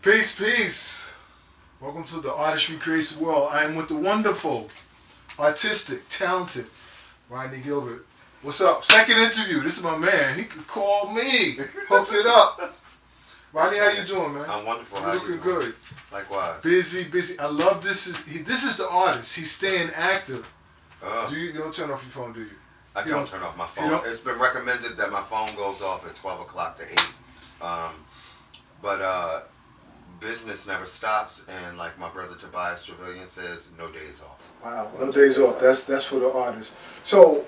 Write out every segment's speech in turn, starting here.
Peace, peace. Welcome to the Artistry Creates the World. I am with the wonderful, artistic, talented Rodney Gilbert. What's up? Second interview. This is my man. He could call me. Hooks it up. Rodney, how you doing, man? I'm wonderful. You're looking good. Likewise. Busy. I love this. This is the artist. He's staying active. You don't turn off your phone, do you? I don't turn off my phone. It's been recommended that my phone goes off at 12 o'clock to 8. But business never stops, and like my brother Tobias Trevelyan says, no days off. Wow, no days off. That's for the artist. So,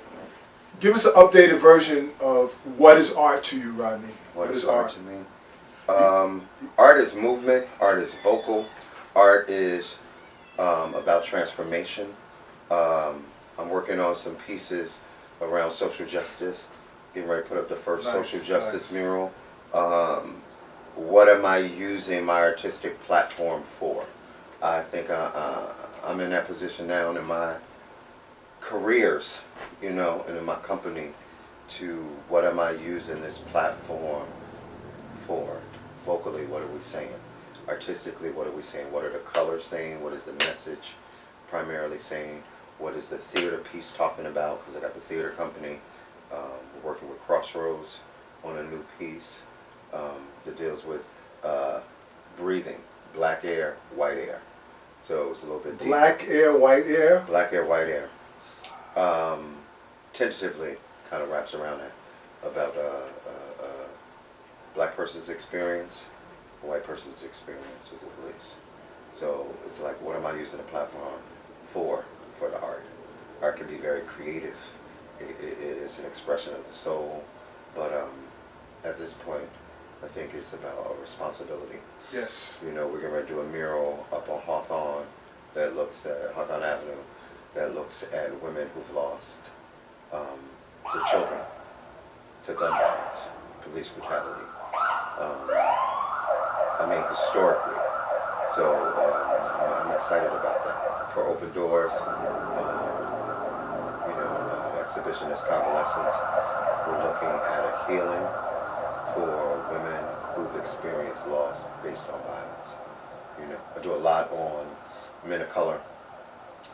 give us an updated version of what is art to you, Rodney. What is art to me? Art is movement. Art is vocal. Art is about transformation. I'm working on some pieces around social justice. Getting ready to put up the first social justice mural. What am I using my artistic platform for? I think I'm in that position now in my careers, and in my company, to what am I using this platform for? Vocally, what are we saying? Artistically, what are we saying? What are the colors saying? What is the message primarily saying? What is the theater piece talking about? Because I got the theater company. We're working with Crossroads on a new piece that deals with breathing, black air, white air. So it's a little bit deep. Black air, white air? Black air, white air. Tentatively kind of wraps around that, about black person's experience, white person's experience with the police. So it's like, what am I using the platform for the art? Art can be very creative. It is an expression of the soul, but at this point, I think it's about responsibility. Yes. We're getting ready to do a mural up on Hawthorne that looks at Hawthorne Avenue, that looks at women who've lost their children to gun violence, police brutality. Historically. So I'm excited about that. For Open Doors, exhibition is Convalescence. We're looking at a healing for women who've experienced loss based on violence. I do a lot on men of color,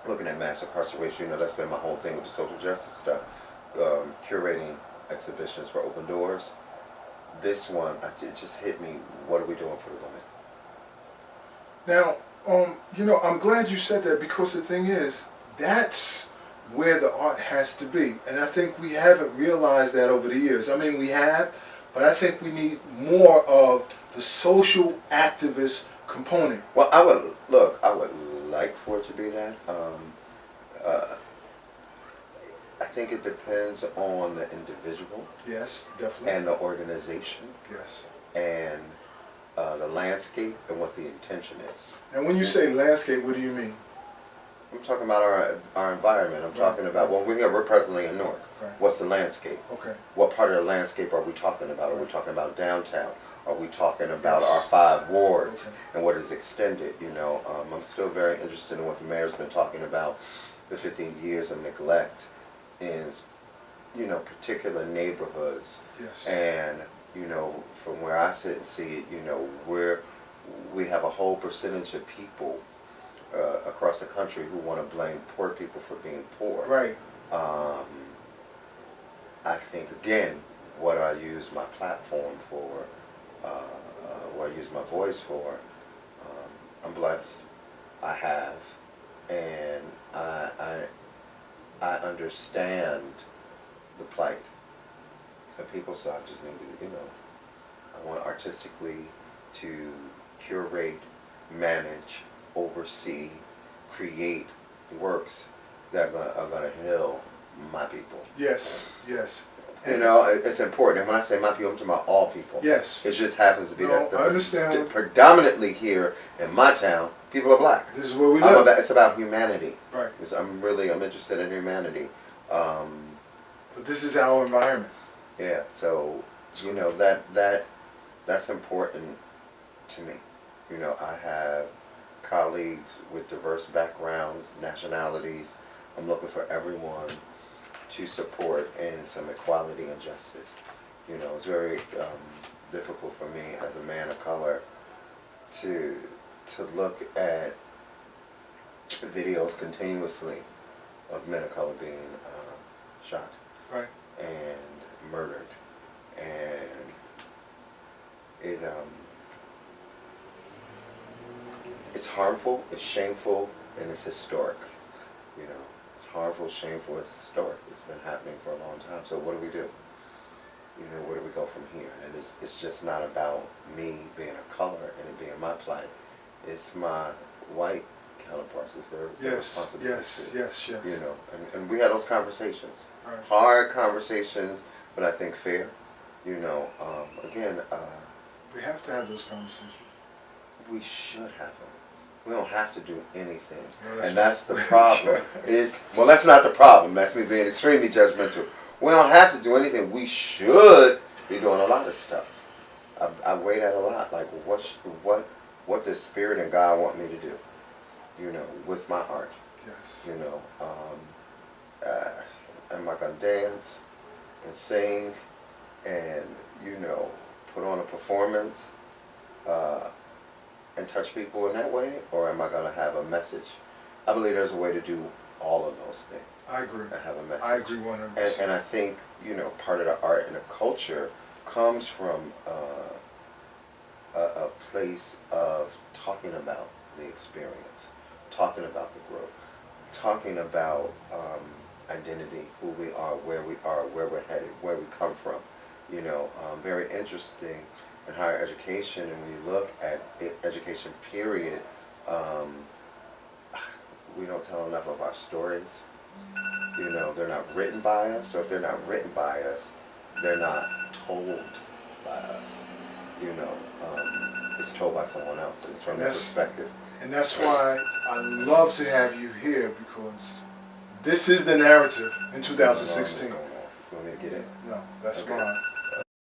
looking at mass incarceration. That's been my whole thing with the social justice stuff. Curating exhibitions for Open Doors. This one, it just hit me. What are we doing for the women? Now, I'm glad you said that, because the thing is, that's where the art has to be. And I think we haven't realized that over the years. We have, but I think we need more of the social activist component. Well, I would like for it to be that. I think it depends on the individual. Yes, definitely. And the organization. Yes. And the landscape and what the intention is. And when you say landscape, what do you mean? I'm talking about our environment. I'm talking about, we're presently in Newark. Right. What's the landscape? Okay. What part of the landscape are we talking about? Are we talking about downtown? Are we talking about our 5 wards and what is extended? I'm still very interested in what the mayor's been talking about, the 15 years of neglect in, particular neighborhoods. Yes. And, from where I sit and see it, we have a whole percentage of people across the country who want to blame poor people for being poor. Right. I think, again, what I use my platform for, what I use my voice for, I'm blessed. I have, and I understand the plight of people, so I just need to, I want artistically to curate, manage, oversee, create works that are going to heal my people. Yes. It's important. And when I say my people, I'm talking about all people. Yes. It just happens to be that I understand. Predominantly here in my town, people are black. This is where we live. It's about humanity. Right. I'm interested in humanity. But this is our environment. Yeah. So, that's important to me. I have colleagues with diverse backgrounds, nationalities. I'm looking for everyone to support in some equality and justice. It's very difficult for me as a man of color to look at videos continuously of men of color being shot Right. and murdered, and it's harmful, it's shameful, and it's historic. You know, it's harmful, shameful, it's historic. It's been happening for a long time. So what do we do? You know, where do we go from here? And it's just not about me being a color and it being my plight. It's my white counterparts. It's their responsibility. Yes. You know, and we had those conversations. Right. Hard conversations, but I think fair. You know, again, We have to have those conversations. we should have them. We don't have to do anything. No, And that's the problem. Well, that's not the problem. That's me being extremely judgmental. We don't have to do anything. We should be doing a lot of stuff. I weigh that a lot. Like, what does Spirit and God want me to do? You know, with my art. Yes. You know, am I gonna dance and sing and, you know, put on a performance and touch people in that way, or am I gonna have a message? I believe there's a way to do all of those things. I agree. And have a message. I agree 100%. And I think, you know, part of the art and the culture comes from a place of talking about the experience, talking about the growth, talking about identity, who we are, where we're headed, where we come from. You know, very interesting in higher education, and when you look at education period, we don't tell enough of our stories. You know, they're not written by us, so if they're not written by us, they're not told by us. You know, it's told by someone else, and it's from their perspective. And that's why I love to have you here, because this is the narrative in 2016. You want me to get in? No, that's Okay. fine.